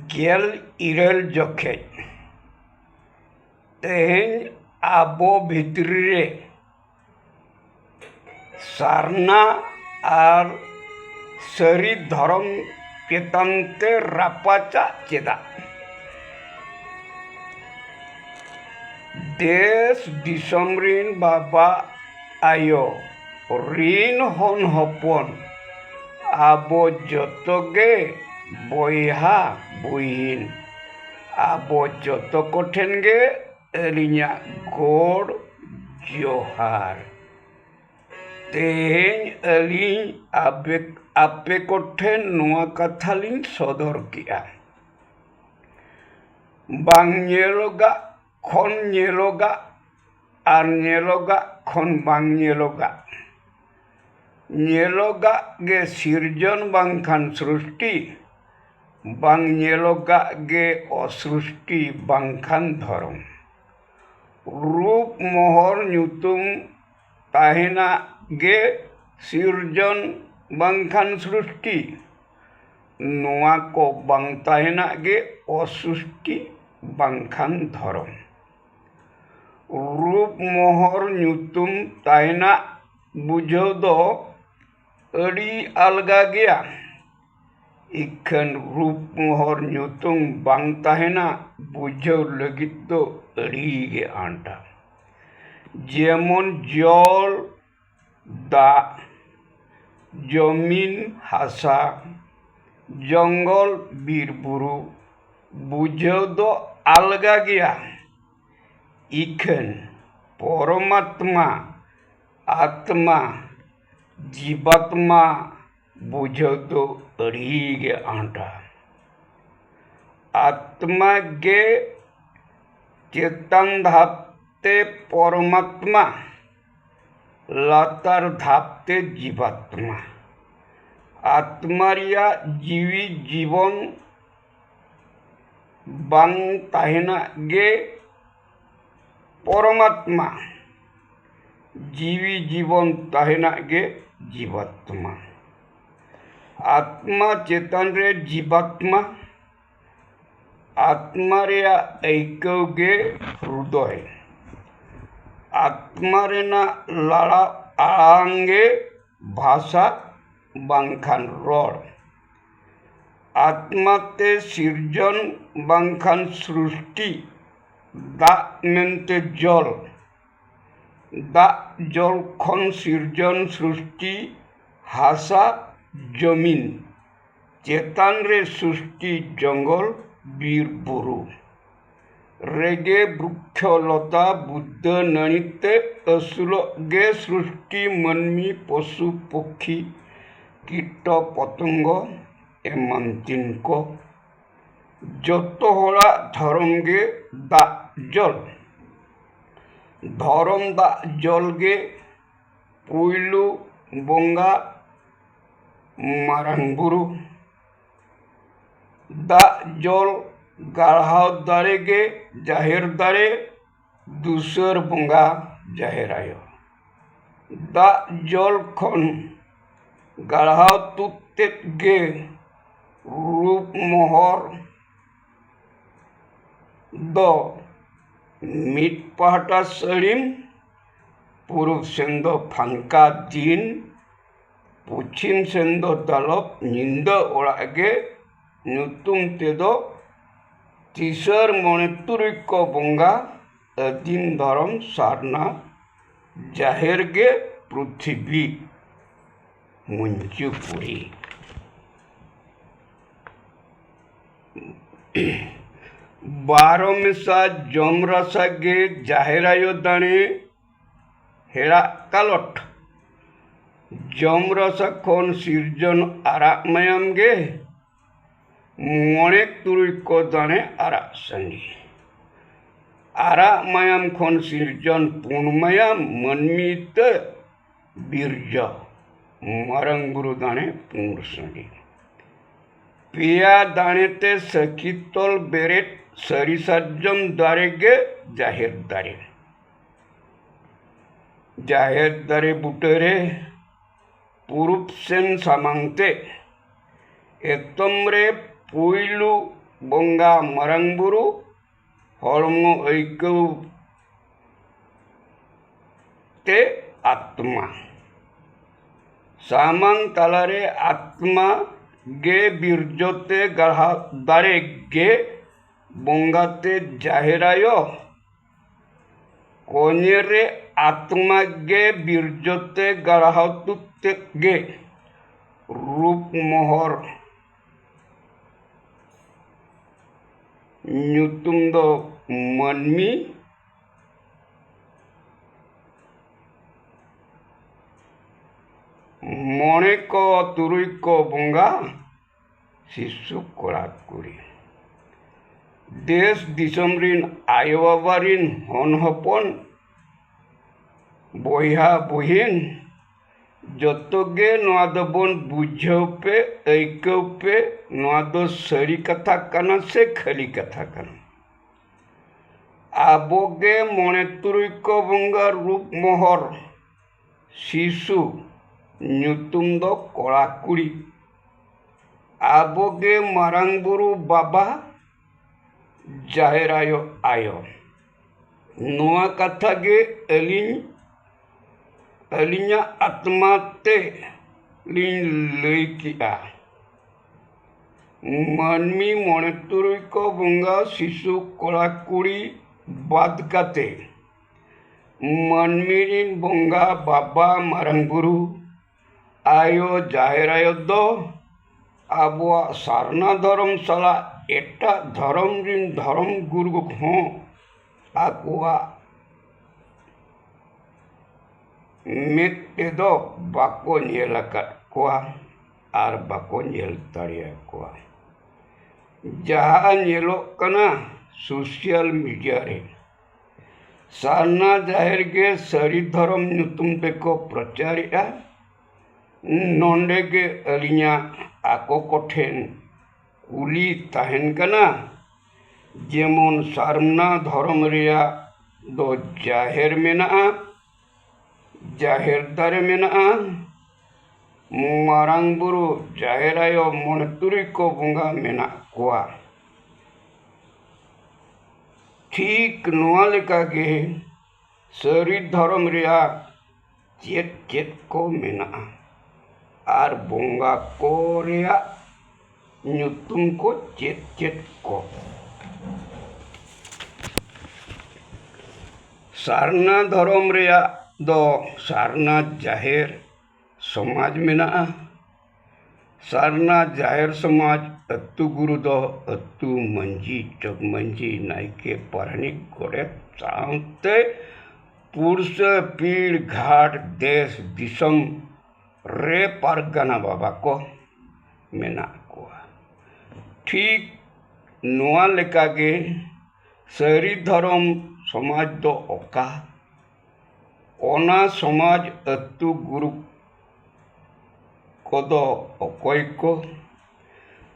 ᱜᱮᱞ ᱤᱨᱟᱹᱞ ᱡᱚᱠᱷᱮᱡ ᱛᱮᱦᱮᱧ ᱟᱵᱚ ᱵᱷᱤᱛᱨᱤ ᱨᱮ ᱥᱟᱨᱱᱟ ᱟᱨ ᱥᱟᱹᱨᱤ ᱫᱷᱚᱨᱚᱢ ᱪᱮᱛᱟᱱ ᱛᱮ ᱨᱟᱯᱟᱪᱟᱜ ᱪᱮᱫᱟᱜ? ᱫᱮᱥ ᱫᱤᱥᱚᱢ ᱨᱤᱱ ᱵᱟᱵᱟ ᱟᱭᱳ ᱨᱤᱱ ᱦᱚᱱ ᱦᱚᱯᱚᱱ ᱟᱵᱚ ᱡᱚᱛᱚ ᱜᱮ ᱵᱚᱭᱦᱟ ᱵᱩᱦᱤᱱ ᱟᱵᱚ ᱡᱚᱛᱚ ᱠᱚᱴᱷᱮᱱ ᱜᱮ ᱟᱹᱞᱤᱧᱟᱜ ᱜᱚᱰ ᱡᱚᱦᱟᱨ। ᱛᱮᱦᱮᱧ ᱟᱹᱞᱤᱧ ᱟᱯᱮ ᱠᱚᱴᱷᱮᱱ ᱱᱚᱣᱟ ᱠᱟᱛᱷᱟ ᱞᱤᱧ ᱥᱚᱫᱚᱨ ᱠᱮᱜᱼᱟ। ᱵᱟᱝ ᱧᱮᱞᱚᱜᱟᱜ ᱠᱷᱚᱱ ᱧᱮᱞᱚᱜᱟᱜ ᱟᱨ ᱧᱮᱞᱚᱜᱟᱜ ᱠᱷᱚᱱ ᱵᱟᱝ ᱧᱮᱞᱚᱜᱟᱜ। ᱧᱮᱞᱚᱜᱟᱜ ᱜᱮ ᱥᱤᱨᱡᱚᱱ ᱵᱟᱝᱠᱷᱟᱱ ᱥᱨᱩᱥᱴᱤ, ᱵᱟᱝ ᱧᱮᱞᱚᱜᱟᱜ ᱜᱮ অসৃষ্টি বাংখান ধর্ম। রূপ মোহর nyutum তাহেনা গে সিরজন বাংখান সৃষ্টি, নোয়া কো বাং তাহেনা গে অসৃষ্টি বাংখান ধর্ম। রূপ মোহর nyutum তাহেনা বুঝাও দো আড়ি আলগা গেয়া, इखन रूप मोहर nyutum bang tahena बुझाव लगित दो अड़ी गे आंटा। जेमन जल दा, जमीन हासा, जंगल बीर बुरु बुझाव दो आलगा गया। इखन परमात्मा आत्मा जीवात्मा बुझाव दो अड़ी गे आंटा। आत्मा गे चेतन धापते परमात्मा, लातार धापते जीवात्मा। आत्मा रिया जीवी जीवन बांग ताहेना गे परमात्मा, जीवी जीवन ताहेना गे जीवात्मा। आत्मा चेतन रे जीवात्मा, आत्मा रेया ऐकव गे हृदय, आत्मा रेना लाड़ा आंगे भाषा बांखान रड़। आत्मा ते सिरजन बांखान सृष्टि, दा मेनते जल, दा जल खन सिरजन सृष्टि हासा जमीन, चेतान रे सृष्टि जंगल बीर बुरु, रेगे वृक्ष लता बुद्ध नणिते असुल गे सृष्टि मन्मी पशु पक्षी कीट पतंग एमान तिनको जतो होड़ा धर्म गे दा जल। धर्म दा जल गे पुइलु बोंगा मारांग बुरु, दा जल गाढ़ाव दारे गे जाहेर दारे दूसर बोंगा जाहेर आयो। दा जल खन गाढ़ाव तुत्तेत गे रूप मोहर दो मिट पहाटा सड़ीम, पूर्व सेन दो फांका दिन, पश्चिम सेन दो दालप निंदा ओड़ा गे nyutum तेदो तीसर मणे तुरुई को बोंगा अधीन धर्म सारना जाहेर गे पृथ्वी मुंचुपुरी। बारो मेसा जमरासा गे जाहेरायो दाने हेड़ा कालट। जमरासा खन सिरजन आरा मायाम गे मणे तुरुई को दाने आरा संगी। आरा मायाम खन सिरजन पुन मायाम मनमीत बीरज मारंग बुरु दाने पुंर संगी। पिया दाने ते सखीतल बेरेट सरिसाजम दारे गे जाहेर दारे। जाहेर दारे बुटरे पूर्व सेन सामांगते एतमरे पुइलु ᱵᱚᱸᱜᱟ ᱢᱟᱨᱟᱝ ᱵᱩᱨᱩ ᱦᱚᱲᱢᱚ ᱟᱹᱭᱠᱟᱹᱣ ᱛᱮ ᱟᱛᱢᱟ ᱥᱟᱢᱟᱝ ᱛᱟᱞᱟᱨᱮ ᱟᱛᱢᱟ ᱜᱮ ᱵᱤᱨᱡᱚᱛᱮ ᱜᱟᱲᱦᱟᱣ ᱫᱟᱲᱮ ᱜᱮ ᱵᱚᱸᱜᱟᱛᱮ ᱡᱟᱦᱮᱨ ᱟᱭᱳ ᱠᱚᱧᱮᱨᱮ आत्मा गे बिरजोते गढ़ावतुते गे रूप मोहर ᱧᱩᱛᱩᱢ ᱫᱚ ᱢᱟᱹᱱᱢᱤ ᱢᱚᱬᱮ ᱠᱚ ᱛᱩᱨᱩᱭ ᱠᱚ ᱵᱚᱸᱜᱟ ᱥᱤᱥᱩ ᱠᱚᱲᱟ ᱠᱩᱲᱤ देश दिसम रिन आयो बाबा रिन हन हपन बयहा बहिन जतोगे नोआ दो बन बुझाव पे ऐकव पे नोआ दो सरी कथा कना से खाली कथा कना आबोगे मणे तुरुई को बंगा रूप मोहर शिशु ᱧᱩᱛᱩᱢ ᱫᱚ ᱠᱚᱲᱟ ᱠᱩᱲᱤ आबोगे मारांग बुरु बाबा जाहेर आयो आयो नोआ कथा गे अलिञा आत्मा ते लिन लई किया मानमी मणे तुरुई को बंगा शिशु कोड़ा कुड़ी बाद काते मानमी रिन बंगा बाबा मारांग बुरु आयो जाहेर आयो दो आबुआ सारना धर्म सला एटा धर्म रिन धर्म गुरु हों आकुआ मेटे दो बाको नेल कोआ आर बाको नेल तारिया कोआ जहाँ नेलो कना सोशल मीडिया रे सारना जाहिर के सरी धर्म नुतुम देखो प्रचारिया नोंडे के अलिञा आको कोठेन कुली ताहेन कना जेमन सारना धर्म रिया दो जाहेर मेना जाहेर दारे मेना मारांग बुरु जाहेर आयो मणे तुरुई को बंगा मेना कोआ ठीक नोआ लेका के सरी धर्म रिया चेत चेत को मेना आर बंगा को रिया ᱧᱩᱛᱩᱢ को चेत चेत को सारना धर्म रिया दो सारना जाहेर समाज मेना सारना जाहेर समाज अतु गुरु दो अतु मंजी जग मंजी नायके पारानिक गोड़े साउते पुरुष पीड़ घाट देश दिसम रे पारगना बाबा को मेना कोआ ठीक नोआ लेका गे सरी धर्म समाज दो ओका ओना समाज अतु गुरु को दो ओकोय को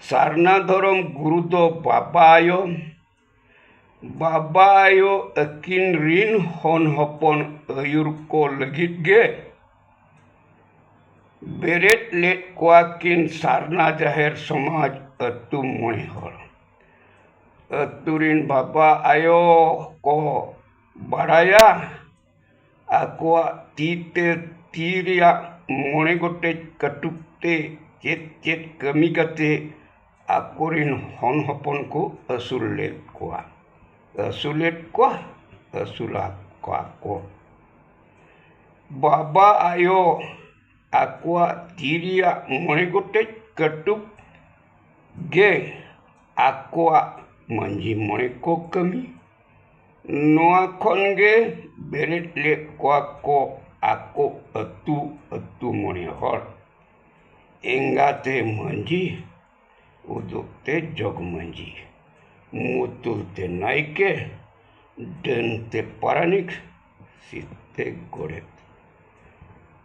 सारना धर्म गुरु दो बाबा आयो अकिन रिन हन हपन अयुर को लगित गे बेरेट लेट कोआ किन सारना जाहेर समाज अतु मणे हर अतुरिन बाबा आयो को बाड़ाया आकोआ तीते तीरिया मणे गोटे कटुकते चेत चेत कमी कते आकोरिन हन हपन को असुलेट कोआ असुला को बाबा आयो आकोआ तीरिया मणे गोटे कटुक गे आकोआ मंजी मणे को कमी नोआ खन गे बेरेट ले को आको अतु अतु मणे हर एंगाते मंजी उदुकते जग मंजी मुतुलते नायके डनते पारानिक सीते गोड़े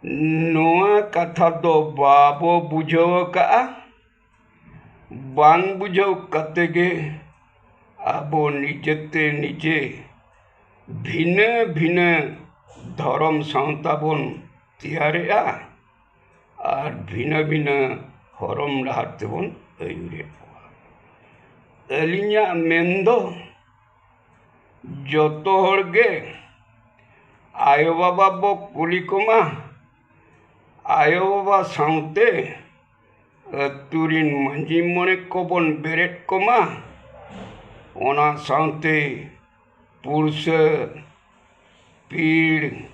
नोआ कथा दो बाबो बुझाव का बांग बुझाव कते गे आबो निजेते निजे भिन्न भिन्न धर्म सावता बन तैयारेआ और भिन्न भिन्न हरम डाहर तेबन अयुरे ᱟᱹᱞᱤᱧᱟᱜ ᱢᱮᱱᱫᱚ ᱡᱚᱛᱚ ᱦᱚᱲᱜᱮ ᱟᱭᱳᱼᱵᱟᱵᱟ ᱵᱚ ᱠᱩᱞᱤ ᱠᱚᱢᱟ, ᱟᱭᱳᱼᱵᱟᱵᱟ ᱥᱟᱶᱛᱮ ᱟᱹᱛᱩ ᱨᱤᱱ ᱢᱟᱺᱡᱷᱤ ᱢᱚᱬᱮ ᱠᱚᱵᱚᱱ ᱵᱮᱨᱮᱫ ᱠᱚᱢᱟ, ᱚᱱᱟ ᱥᱟᱶᱛᱮ ᱯᱩᱲᱥᱟᱹ, ᱯᱤᱲ,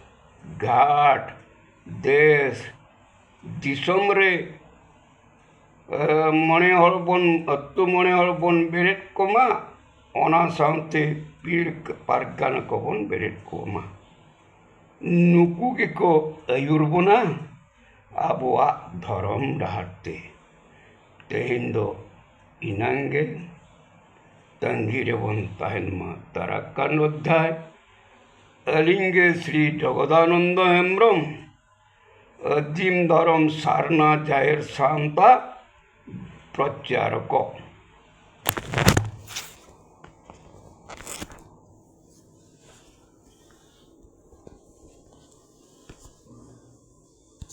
ᱜᱷᱟᱴ, ᱫᱮᱥ ᱫᱤᱥᱚᱢ ᱨᱮ ᱢᱚᱬᱮ ᱦᱚᱲ ᱵᱚᱱ ᱟᱹᱛᱩ ᱢᱚᱬᱮ ᱦᱚᱲ ᱵᱚᱱ ᱵᱮᱨᱮᱫ ᱠᱚᱢᱟ, ᱚᱱᱟ ᱥᱟᱶᱛᱮ ᱯᱤᱲ ᱯᱟᱨᱜᱟᱱᱟ ᱠᱚᱵᱚᱱ ᱵᱮᱨᱮᱫ ᱠᱚᱢᱟ᱾ ᱱᱩᱠᱩ ᱜᱮᱠᱚ ᱟᱹᱭᱩᱨ ᱵᱚᱱᱟ ᱟᱵᱚᱣᱟᱜ ᱫᱷᱚᱨᱚᱢ ᱰᱟᱦᱟᱨ ᱛᱮ᱾ ᱛᱮᱦᱮᱧ ᱫᱚ ᱤᱱᱟᱝ ᱜᱮ, ᱛᱟᱺᱜᱤ ᱨᱮᱵᱚᱱ ᱛᱟᱦᱮᱱ ᱢᱟ ᱛᱟᱨᱟᱠᱟᱱ ᱚᱫᱽᱫᱷᱟᱭ। ᱟᱹᱞᱤᱧ ᱜᱮ ᱥᱨᱤ ᱡᱚᱜᱚᱫᱟᱱᱚᱱᱫᱚ ᱦᱮᱢᱵᱨᱚᱢ, ᱟᱹᱫᱤᱢ ᱫᱷᱚᱨᱚᱢ ᱥᱟᱨᱱᱟ ᱡᱟᱦᱮᱨ ᱥᱟᱶᱛᱟ ᱯᱨᱚᱪᱟᱨᱚᱠ।